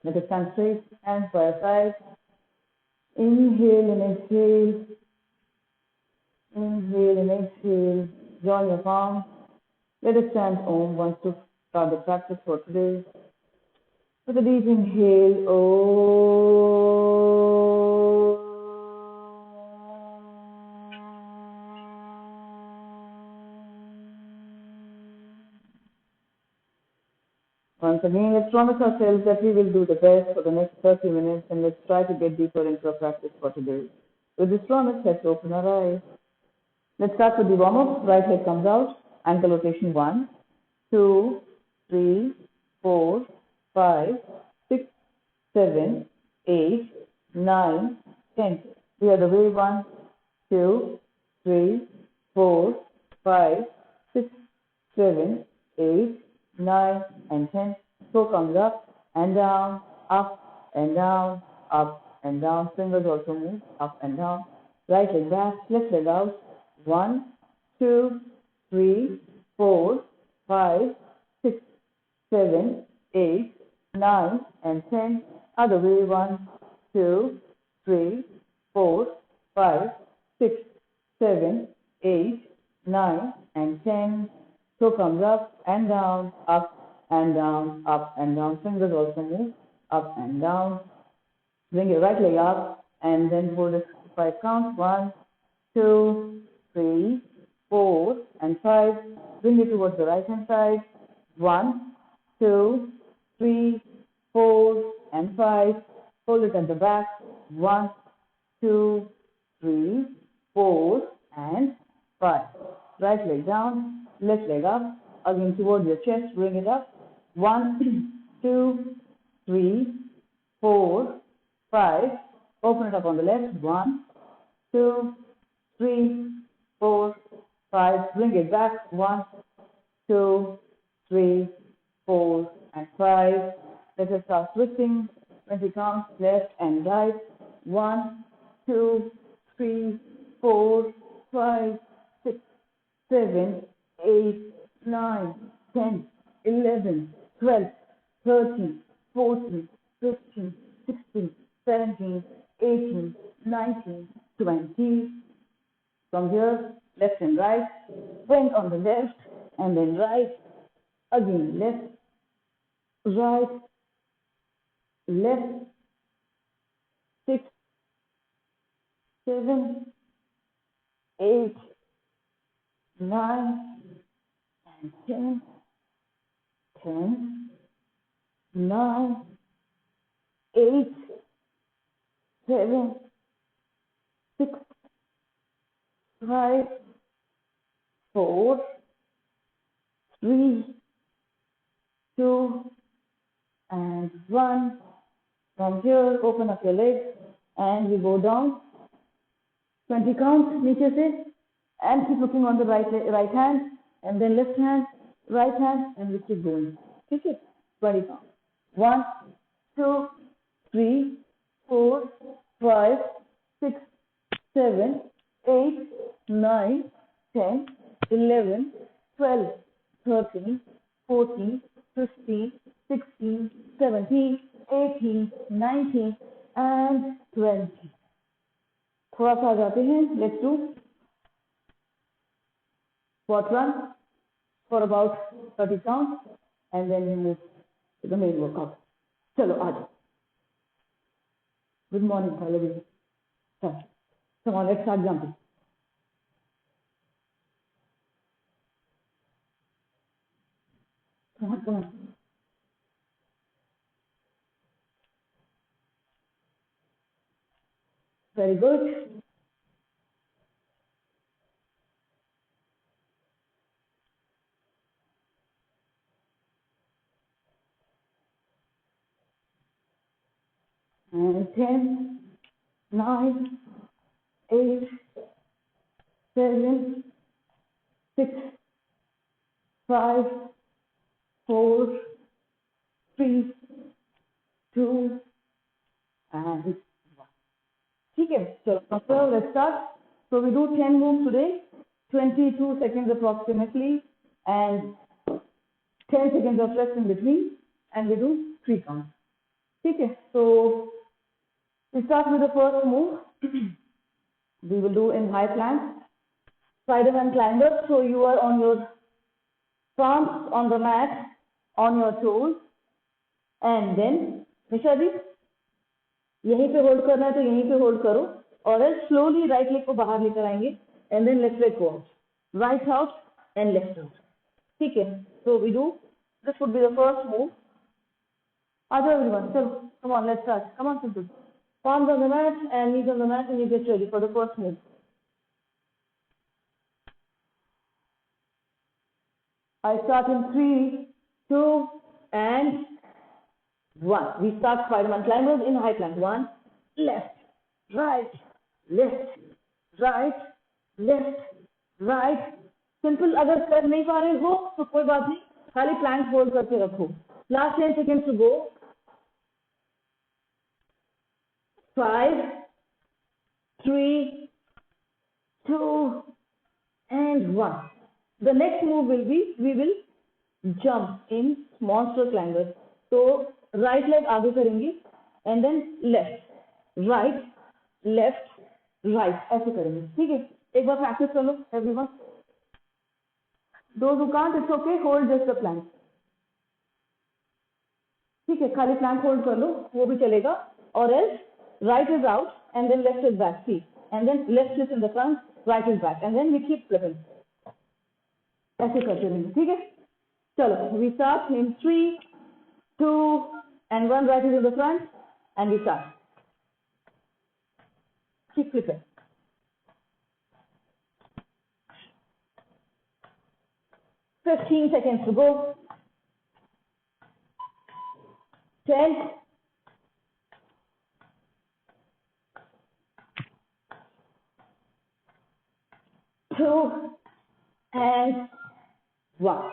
Let us stand straight, hands by our side. Inhale and exhale. Inhale and exhale. Join your palms. Let us chant Om once to start the practice for today. With a deep inhale, Om. Once again, let's promise ourselves that we will do the best for the next 30 minutes, and let's try to get deeper into our practice for today. With this promise, let's open our eyes. Let's start with the warm-up. Right leg comes out. Ankle rotation 1, 2, 3, 4, 5, 6, 7, 8, 9, 10. The other way. 1, 2, 3, 4, 5, 6, 7, 8, 9, and 10. So comes up and down, up and down, up and down. Fingers also move up and down. Right leg back, left leg out. 1, 2, 3, 4, 5, 6, 7, 8, 9, and 10. Other way. 1, 2, 3, 4, 5, 6, 7, 8, 9, and 10. So comes up and down, up and down, up and down. Fingers also move up and down. Bring your right leg up and then hold it 5 counts. 1, 2, 3, 4, and 5. Bring it towards the right hand side. 1, 2, 3, 4, and 5. Hold it at the back. 1, 2, 3, 4, and 5. Right leg down, left leg up. Again towards your chest. Bring it up. 1, 2, 3, 4, 5. Open it up on the left. 1, 2, 3, 4, 5. Bring it back. 1, 2, 3, 4, and 5. Let us start twisting. 20 counts, left and right. 1, 2, 3, 4, 5, 6, 7, 8, 9, 10, 11, 12, 13, 14, 15, 16, 17, 18, 19, 20. From here, left and right. Bend on the left and then right. Again, left, right, left. 6, 7, 8, 9, and 10. 10, 9, 8, 7, 6, 5, 4, 3, 2, and 1. From here, open up your legs and we go down. 20 counts, niche se, and keep looking on the right hand, and then left hand, right hand, and we keep going. Okay, 20 counts. 1, 2, 3, 4, 5, 6, 7, 8, 9, 10, 11, 12, 13, 14, 15, 16, 17, 18, 19, and 20. थोड़ा सा आ जाते हैं. Let's do squat run for about 30 counts, and then we move to the main workout. चलो आ जाओ. Good morning, Pallavi. Come on, let's start jumping. Come on, come on. Very good. And 10, 9, 8, 7, 6, 5, 4, 3, 2, and 1. Okay, so let's start. So we do 10 moves today, 22 seconds approximately, and 10 seconds of rest in between, and we do 3 counts. ठीक है, so we start with the first move. We will do in high plank, Spider-Man climber. So you are on your palms on the mat, on your toes, and then निशा जी यहीं पे hold करना है तो यहीं पे hold करो, और slowly right leg को बाहर लेकर आएंगे एंड देन लेफ्ट लेग को out, right out and left out. ठीक है, so we do this would be the first move. आ जाओ एवरीवन, चलो come on let's start. Come on simple, palms on the mat and knees on the mat and you get ready for the first move. I start in 3, 2 and 1. We start Spider-Man climbers in high plank. 1, left, right, left, right, left, right. Simple अगर कर नहीं पा रहे हो तो कोई बात नहीं, खाली प्लैंक होल्ड करके रखो. Last 10 seconds to go. 5, 3, 2 and 1. The next move will be, we will jump in monster climber. तो राइट लेग आगे करेंगे and then left right left right ऐसे करेंगे. ठीक है, एक बार प्रैक्टिस कर लो everyone. Those who can't, it's okay, hold just the plank. ठीक है, खाली प्लैंक होल्ड कर लो वो भी चलेगा, और else right is out and then left is back. See and then left is in the front, right is back and then we keep flipping. ऐसे करते रहेंगे. ठीक है, चलो we start in 3, 2 and 1. Right is in the front and we start. Keep flipping. 15 seconds to go. 10, 2 and 1.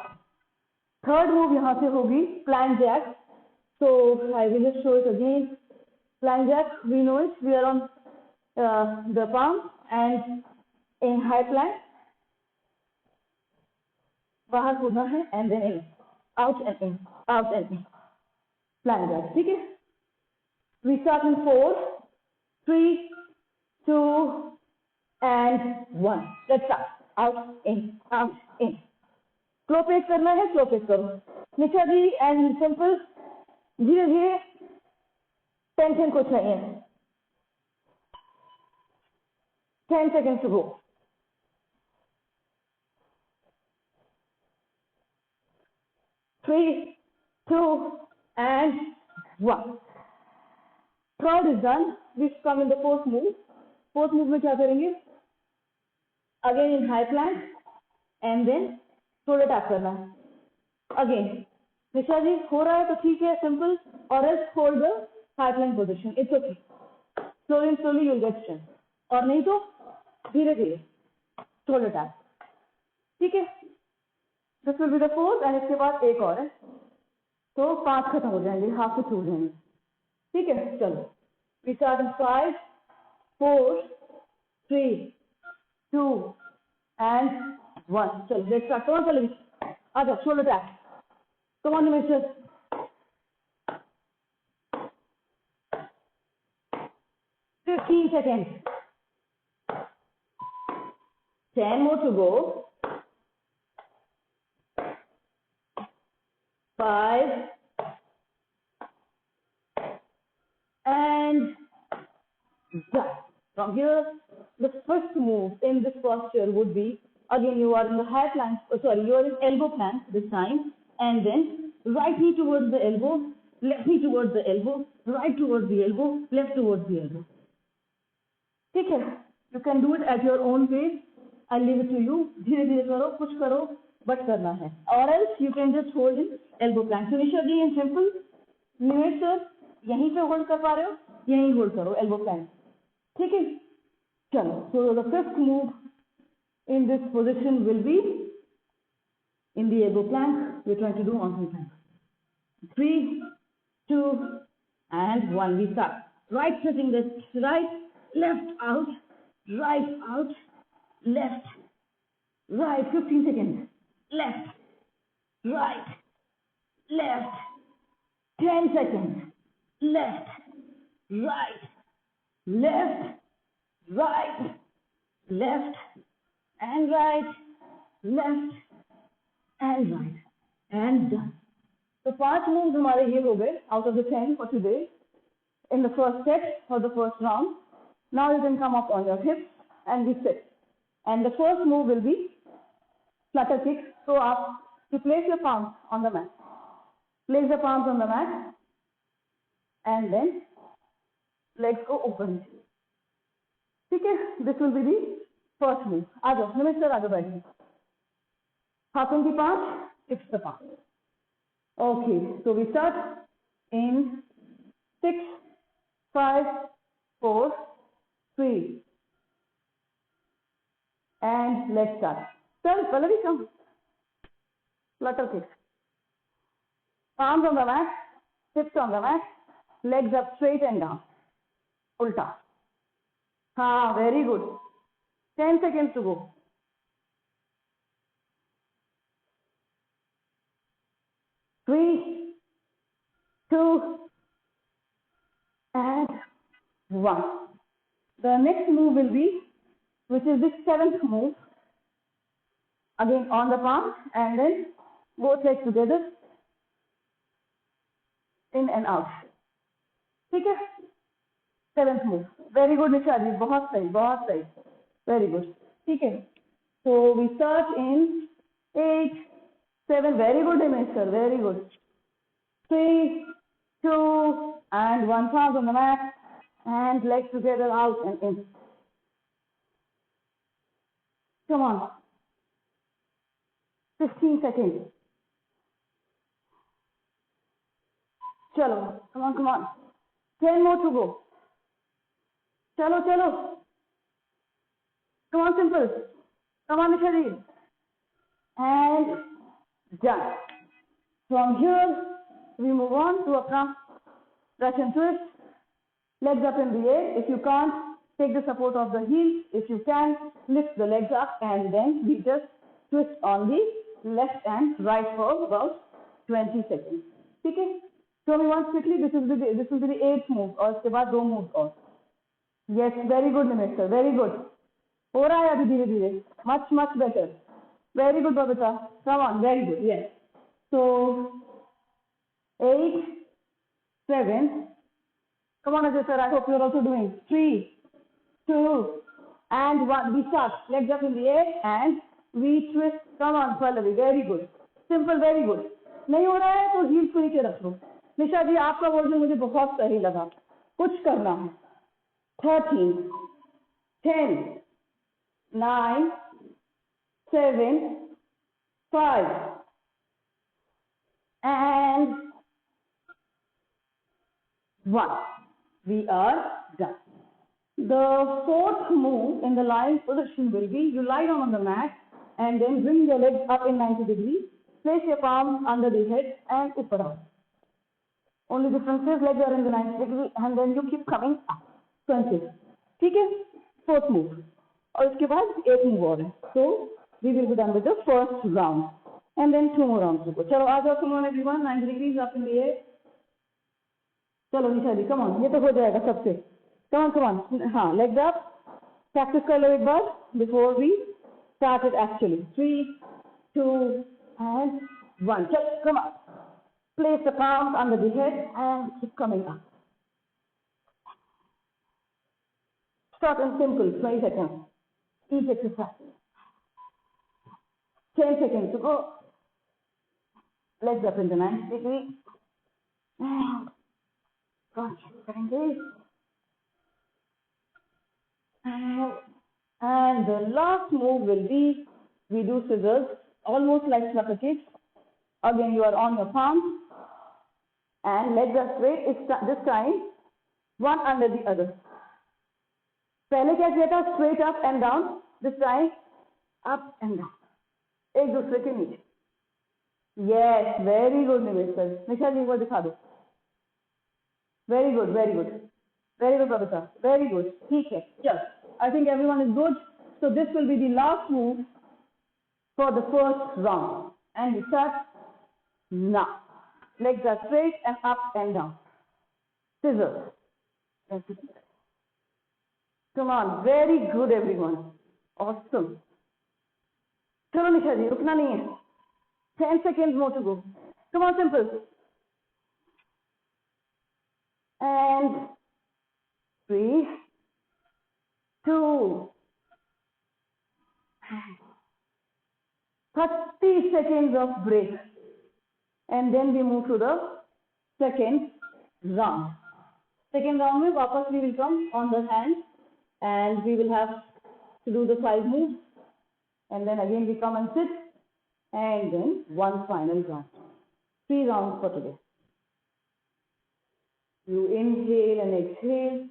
Third move यहाँ से होगी plank jack. So I will just show it again. Plank jack, we know it. We are on the palm and in high plank. बाहर कूदना है and then in, out and in, out and in. Plank jack. ठीक है? We start in 4, 3, 2 and 1. Let's start. Out, in, out, in. Slow pace करना है, slow pace करो. निशा जी and simple धीरे धीरे, टेंशन कुछ नहीं है. 10 seconds to go. 3, 2 and 1. Third is done. We come in the fourth move. Fourth move में क्या करेंगे? Again in high plank and then shoulder tap करना है. Again निशा जी हो रहा है तो ठीक है, सिंपल, और else hold the high plank position. It's okay. Slowly and slowly you'll get strength. और नहीं तो धीरे धीरे shoulder tap. ठीक है? This will be the fourth and इसके बाद एक और है, तो 5 खत्म हो जाएंगे, हाफ से छूट जाएंगे. ठीक है, चलो we start in 5, 4, 3, 2 and 1. चलो let's start. Come on, Pallavi. आ जाओ, shoulder tap. Come on, Nimesha. 15 seconds. 10 more to go. 5 and done. From here, the first move in this posture would be, again you are in the high plank, you are in elbow plank this time, and then right knee towards the elbow, left knee towards the elbow, right towards the elbow, left towards the elbow. ठीक है, you can do it at your own pace. I'll leave it to you. धीरे धीरे करो, कुछ करो, but करना है. Or else you can just hold in elbow plank. So Nisha ji, in simple, Nimesh sir, यहीं पे होल्ड कर पा रहे हो, यहीं होल्ड करो elbow plank. ठीक है, चलो. So the fifth move in this position will be in the elbow plank. We're trying to do mountain plank. 3, 2 and 1. We start. Right sitting this right, left out, right out, left, right. 15 seconds. Left, right, left. 10 seconds. left, right, left, right, left, and right, left, and right, and done. So 5 moves हमारे ये हो गए out of the 10 for today in the first set for the first round. Now you can come up on your hips and we sit. And the first move will be flutter kick. So up, you place your palms on the mat. Place the palms on the mat and then legs go open. Okay, this will be the first move. आ जाओ, नमस्कार आगे बैठिए. हाथों की पांच, hips the palm. Okay, so we start in 6, 5, 4, 3, and let's start. Tell Pallavi, come. Flutter kick. Palms on the mat, hips on the mat, legs up straight and down. Ulta. Ha, very good. 10 seconds to go. 3, 2, and 1. The next move will be, which is the 7th move. Again on the palm and then both legs together, in and out. ठीक है? 7th move. Very good निशा जी, बहुत सही, बहुत सही. Very good. ठीक है? So we start in 8, 7. Very good, Dinesh sir. Very good. 3, 2, and 1. Palms on the mat and legs together, out and in. Come on. 15 seconds. Chalo. Come on, come on. 10 more to go. Chalo, chalo. Come on, Simple. Come on, Nishari. And done. From here, we move on to a Russian twist. Legs up in the air. If you can't, take the support of the heel. If you can, lift the legs up and then we just twist on the left and right for about 20 seconds. Okay? Show me once quickly. This will be the 8th move. और उसके बाद 2 moves और. Yes, very good, Nimesh sir. Very good. हो रहा है अभी धीरे धीरे. Much better. Very good, Babita. Come on, very good. Yes. So 8, 7. Come on, Ajay sir. I hope you're also doing 3, 2, and 1. We start. Legs up in the air and we twist. Come on, Pallavi. Very good. Simple, very good. नहीं हो रहा है तो heels को नीचे रख लो. निशा जी आपका version मुझे बहुत सही लगा. कुछ करना है. 13, 10, 9, 7, 5, and 1. We are done. The 4th move in the lying position will be you lie down on the mat and then bring your legs up in 90 degrees. Place your palms under the head and upper out. Only difference is legs are in the 90 degree and then you keep coming up. 20. ठीक है? 4th move. और उसके बाद 8th move और है. So we will be done with the first round and then 2 more rounds to go. चलो आ जाओ, come on everyone. 90 degrees up in the air. चलो निशा जी, come on. ये तो हो जाएगा सबसे. Come on. हाँ, legs up. Practice कर लो एक बार before we start it actually. 3, 2, and 1. Chalo, come on. Place the palms under the head and keep coming up. Short and simple, 20 seconds. Each exercise. 10 seconds to go. Legs up in the 90 degree. And engage. And the last move will be, we do scissors, almost like flutter kicks. Again, you are on your palms and legs are straight. It's this time, one under the other. पहले क्या किया था? Straight up and down. This time, up and down. एक दूसरे के नीचे. Yes, very good, Nimesh sir. निशा जी को दिखा दो. Very good, very good. Very good, Babita. Very good. ठीक है. चल. I think everyone is good. So this will be the last move for the first round. And we start now. Legs are straight and up and down. scissors. Come on, very good everyone. Awesome. चलो निशा जी रुकना नहीं है. 10 seconds more to go. Come on, simple. And 3, 2, 30 seconds of break. And then we move to the second round. Second round में वापस we will come on the hand and we will have to do the 5 moves. And then again we come and sit. And then one final round. 3 rounds for today. You inhale and exhale.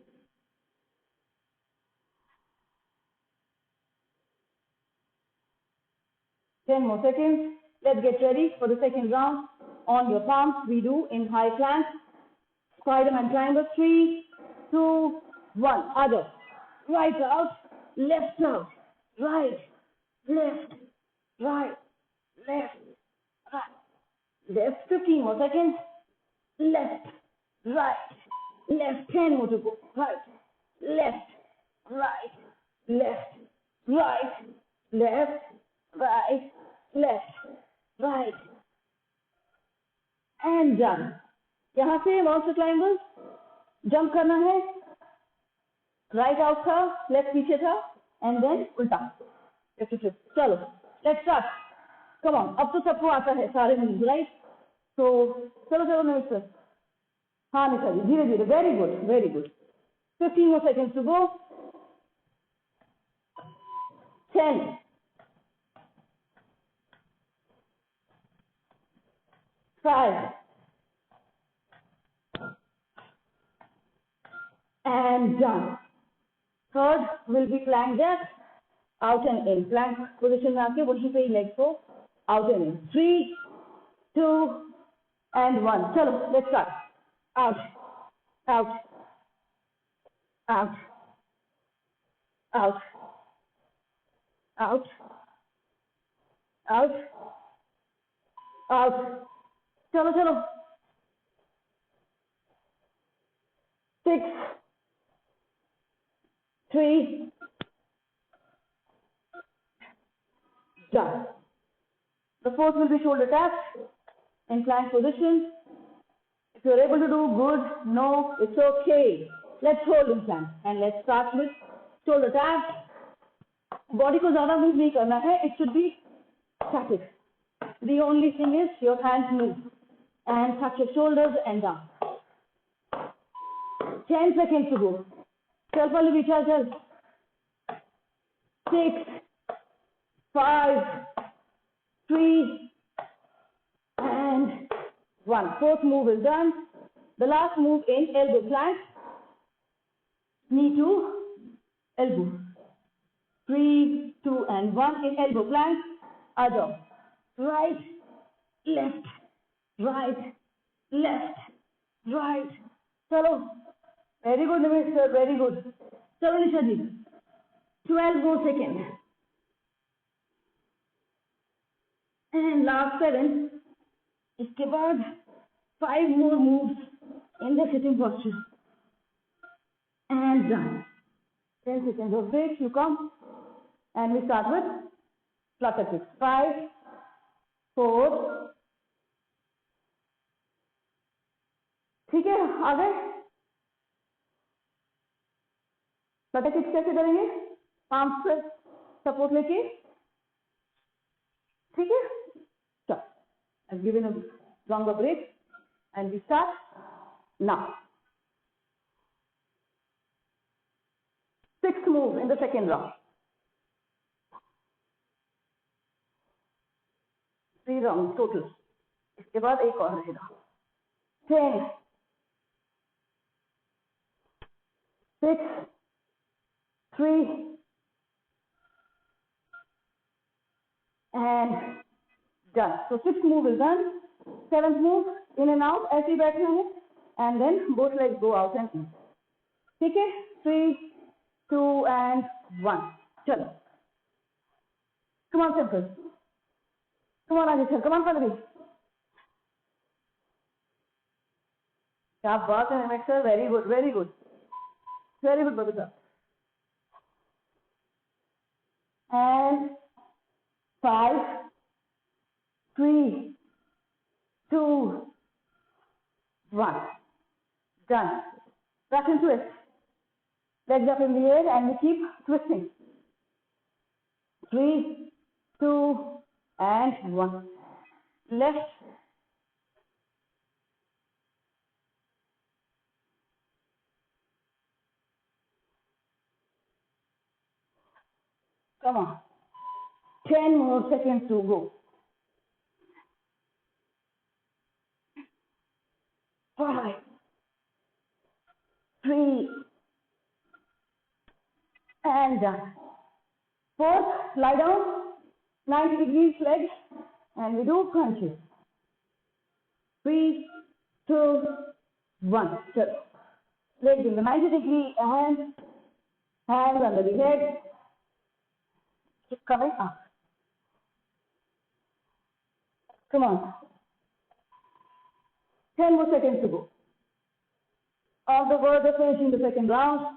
Ten more seconds. Let's get ready for the second round. On your palms, we do in high plank. Spider-Man triangle. 3, 2, 1. Other. Right out, left out, right, left, right, left, right. Left 15 more seconds. Left, right, left 10 more to go. Right, left, right, left, right, left, right, left, right. And done. यहाँ से monster climbers jump करना है. Right out था, left पीछे था, and then उल्टा. चलो, let's start. Come on, अब तो सबको आता है सारे moves, right? So चलो निमित सर. हाँ निशा जी, धीरे धीरे. Very good, very good. 15 more seconds to go. 10, 5, and done. Third will be plank jack, out and in. Plank position में आके वहीं पे ही legs को out and in. 3, 2, and 1. चलो, let's start. Out, out, out, out, out, out, out. चलो. 6, 3, done. The fourth will be shoulder taps in plank position. If you're able to do good, no, it's okay. Let's hold in plank and let's start with shoulder taps. Body को ज़्यादा move नहीं करना है. It should be static. The only thing is your hands move and touch your shoulders and down. 10 seconds to go. Chal Pallu chal. 6, 5, 3, and 1. Fourth move is done. The last move in elbow plank. Knee to elbow. 3, 2, and 1 in elbow plank. Other. Right, left, right, left, right. Chalo. Very good, Nimish sir. Very good. Chalo Nisha ji. 12 more seconds. And last 7. इसके बाद 5 more moves in the sitting posture. And done. 10 seconds of break. You come. And we start with flutter kicks. 5, 4. ठीक है, आ गए. Flutter kicks कैसे करेंगे? Palms पे support लेके. ठीक है, चलो. I've given a longer break and we start now. 6th move in the second round. 3 rounds total. इसके बाद एक और रहेगा. 10, 6, 3, and done. So 6th move is done. 7th move in and out. ऐसे ही बैठना है. And then both legs go out and in. ठीक है? 3, 2, and 1. चलो. Come on, simple. Come on, Ajay. Come on, Pallavi. शाबाश Mehmet sir, very good, very good, very good Babita. And 5, 3, 2, 1. Done. Back into it. Legs up in the air and we keep twisting. 3, 2, and 1. Left. Come on. 10 more seconds to go. 5, 3, and done. 4th, lie down, 90 degrees legs, and we do crunches. 3, 2, 1. So, legs in the 90-degree and hands under the head. Keep coming up. Come on. 10 more seconds to go. On the verge of finishing the second round.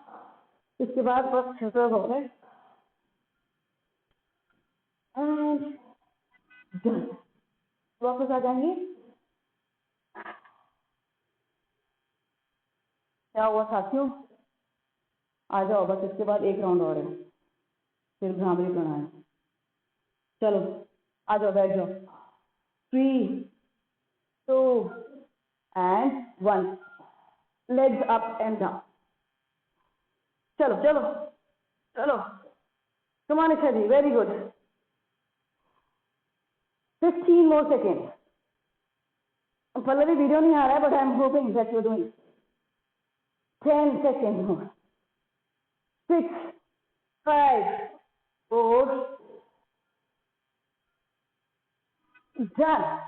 इसके बाद बस reserve हो गए. And done. वापस आ जाएंगे. क्या हुआ साथियों? आ जाओ बस इसके बाद एक राउंड और है. फिर भ्रामरी प्राणायाम. चलो आ जाओ बैठ जाओ. 3, 2, and 1. Legs up and down. चलो चलो चलो. Come on Ishadi, very good. 15 more seconds. Pallavi video नहीं आ रहा है, but I am hoping that you are doing. 10 seconds more. 6, 5, 4. Done.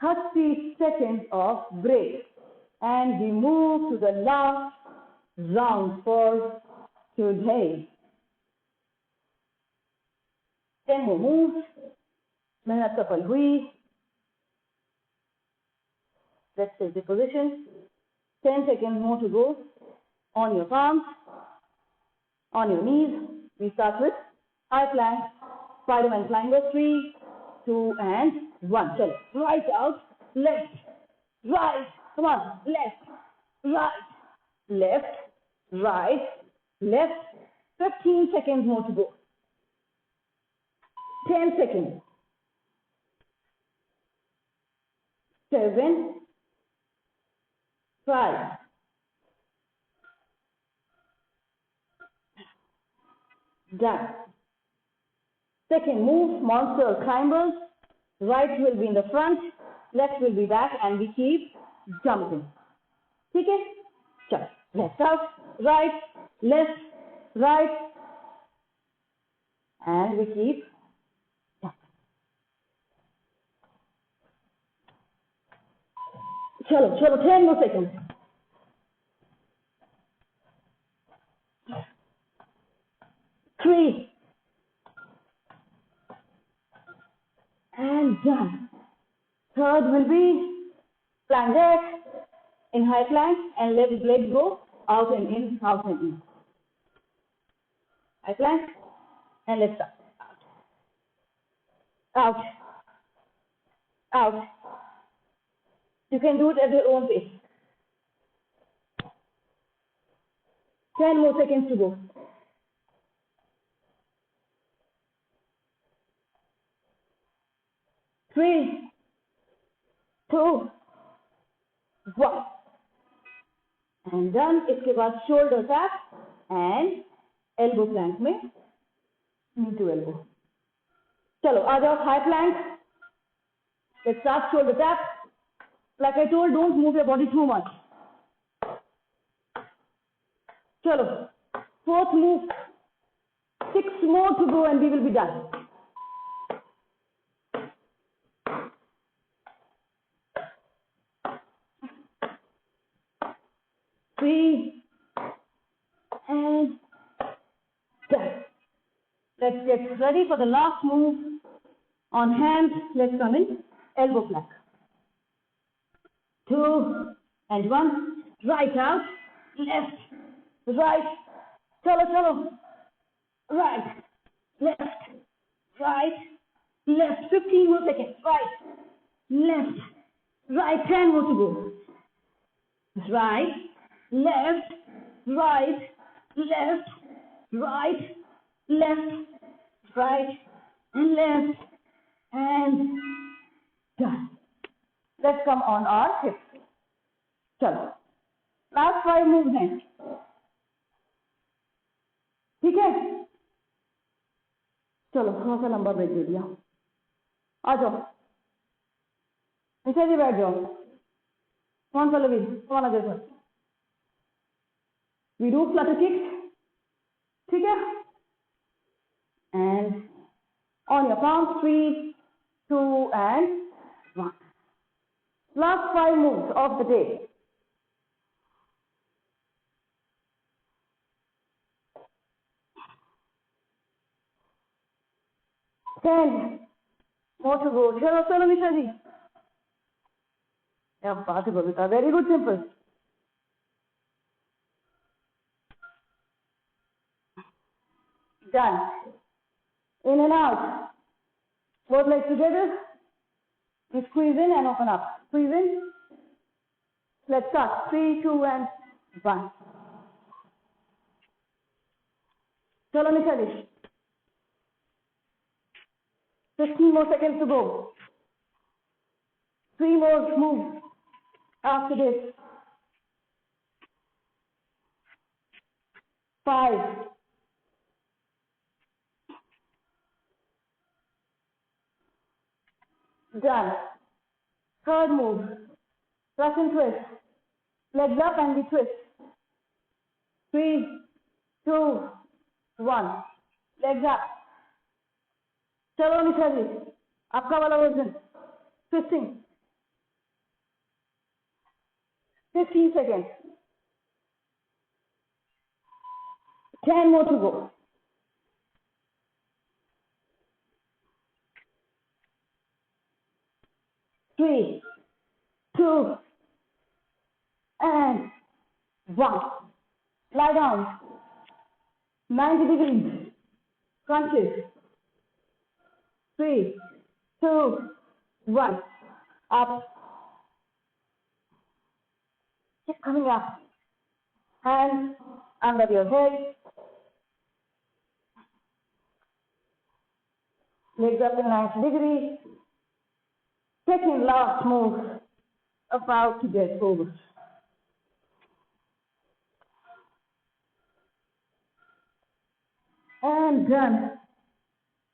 30 seconds of break. And we move to the last round for today. 10 more moves. मेहनत सफल हुई. Let's take the position. 10 seconds more to go. On your palms, on your knees. We start with high plank, Spider-Man plank. 3, 2, and 1. So right out, left, right. Come on, left, right, left, right, left. 15 seconds more to go. 10 seconds. 7, 5. Done. Second move, monster climbers. Right will be in the front, left will be back, and we keep jumping. ठीक है? चलो. Left out, right, left, right, and we keep jumping. चलो चलो 10 more seconds. Three. And done. Third will be plank jack in high plank and let the leg go out and in, out and in. High plank and let's start. Out. Out. You can do it at your own pace. 10 more seconds to go. 3, 2, 1. And done. इसके बाद shoulder tap and elbow plank में knee to elbow. चलो आ जाओ high plank. Let's start shoulder tap. Like I told, don't move your body too much. चलो. Fourth move. 6 more to go and we will be done. 3 and done. Let's get ready for the last move. On hands, let's come in elbow plank. 2, and 1. Right out, left, right, chalo, right, left, right, left, 15 more seconds, right, left, right, 10 more to go, right, left, right, left, right, left, right, and left, and done. Let's come on our hips. चलो last 5 move हैं, ठीक है। चलो थोड़ा सा लंबा break दे दिया, आ जाओ नीचे जी बैठ जाओ। कौन सा लवी कौन जैसा वी डू फ्लटर किक्स, ठीक है। And on your palms 3, 2 and 1. Last 5 moves of the day. 10 more to go. चलो चलो निशा जी, क्या बात है Babita, very good, simple. Done. In and out. Both legs together. You squeeze in and open up. Squeeze in. Let's start. 3, 2 and 1. चलो निशा जी, 15 more seconds to go. 3 more moves after this. 5. Done. Third move. Russian twist. Legs up and we twist. 3, 2, 1. Legs up. चलो निशा जी, आपका वाला version, twisting. 15 seconds. 10 more to go. 3, 2, and 1. Lie down. 90 degrees. Crunches. 3, 2, 1. Up. Keep coming up. Hands under your head. Legs up in 90 degrees. Second last move. About to get over. And done.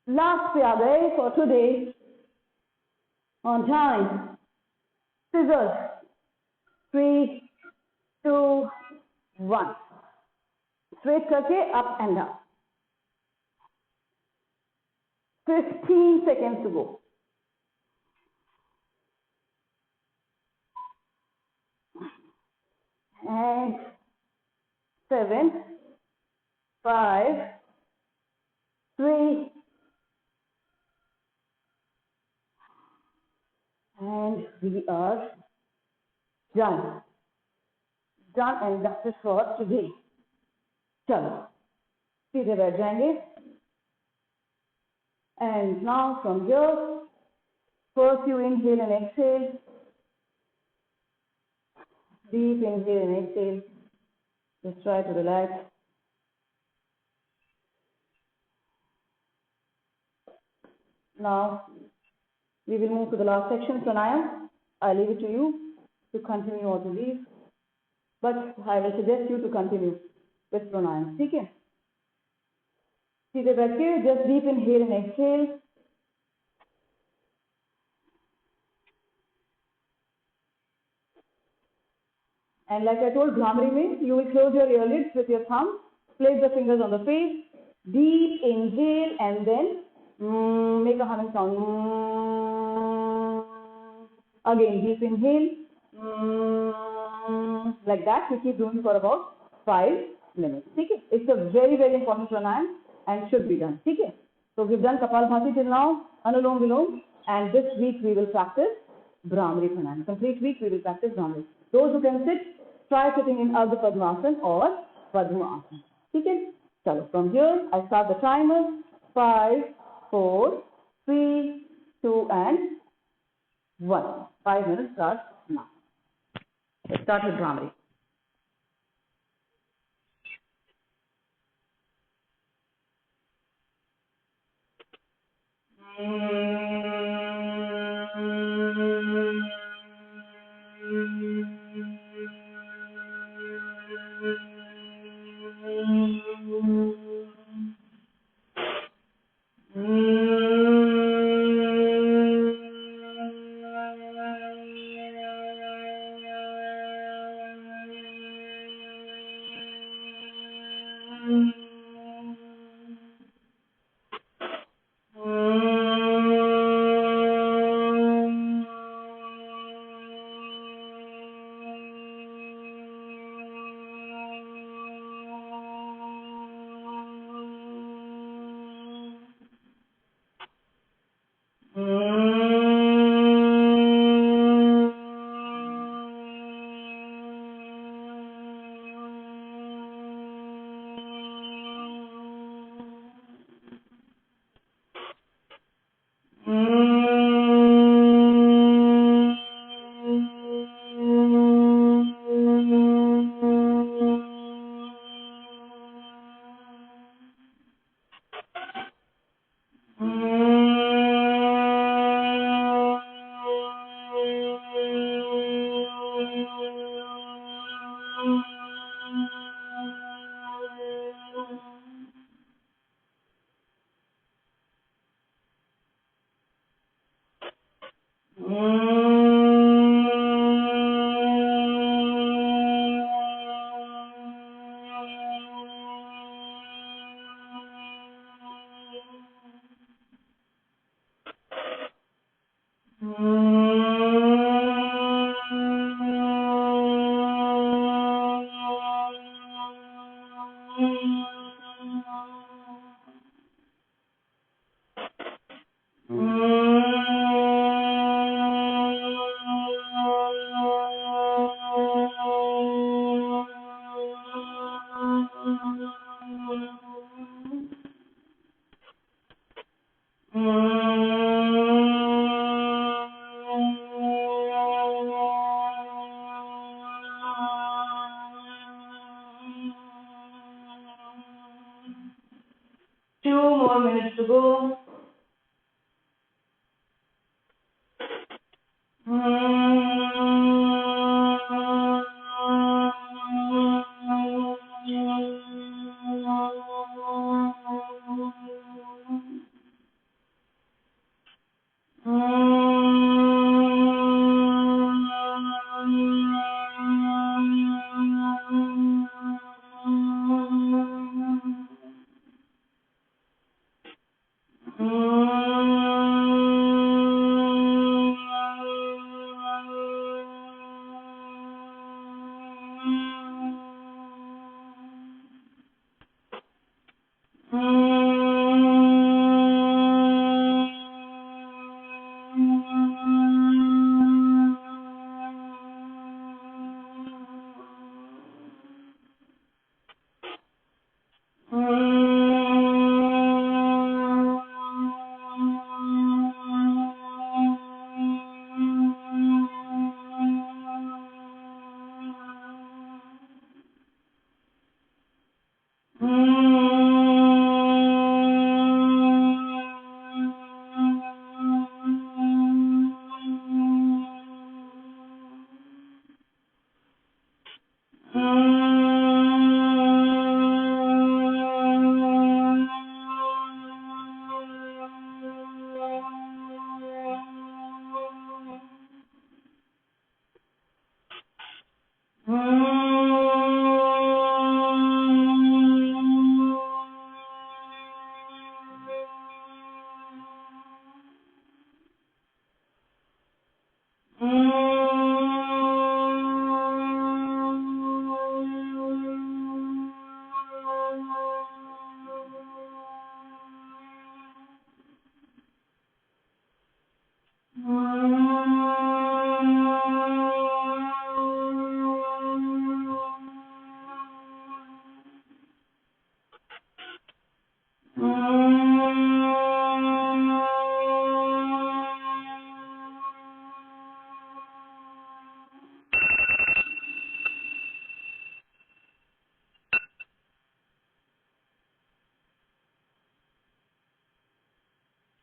Last pyade for today. On time. Scissors. 3, 2, 1. Straight करके up and down. 15 seconds to go. And 7, 5, 3, and we are done. Done and dusted for today. चलो सीधे बैठ जाएंगे. And now from here, first you inhale and exhale. Deep inhale and exhale. Just try to relax. Now we will move to the last section, pranayam. I leave it to you to continue or to leave, but I will suggest you to continue with pranayam. ठीक है? सीधे बैठ के just deep inhale and exhale. And like I told Bhramari mein, you will close your eyelids with your thumb, place the fingers on the face, deep inhale and then make a humming sound. Again, deep inhale, like that. We keep doing for about 5 minutes. Okay? It's a very, very important pranayam and should be done. Okay? So we've done Kapalbhati till now, Anulom Vilom, and this week we will practice Bhramari pranayam. Complete week we will practice Bhramari. Those who can sit, try sitting in Ardha Padmasana or Padmasana. Okay? So from here, I start the timer. 5, 4, 3, 2, and 1. 5 minutes starts now. Let's start with Brahmari.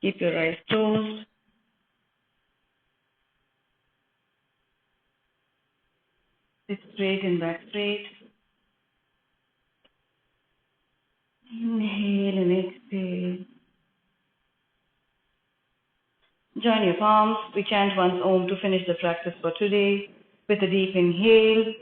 Keep your eyes closed. Sit straight and back straight. Inhale and exhale. Join your palms. We chant once Om to finish the practice for today. With a deep inhale.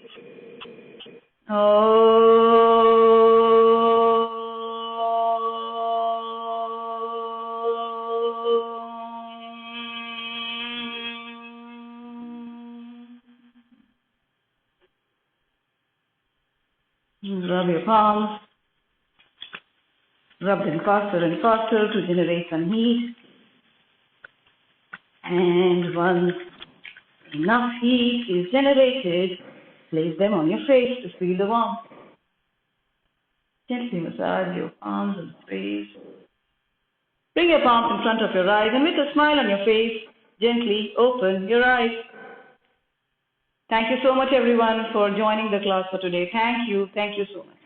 Rub your palms. Rub them faster and faster to generate some heat. And once enough heat is generated, place them on your face to feel the warmth. Gently massage your palms and face. Bring your palms in front of your eyes and with a smile on your face, gently open your eyes. Thank you so much everyone for joining the class for today. Thank you so much.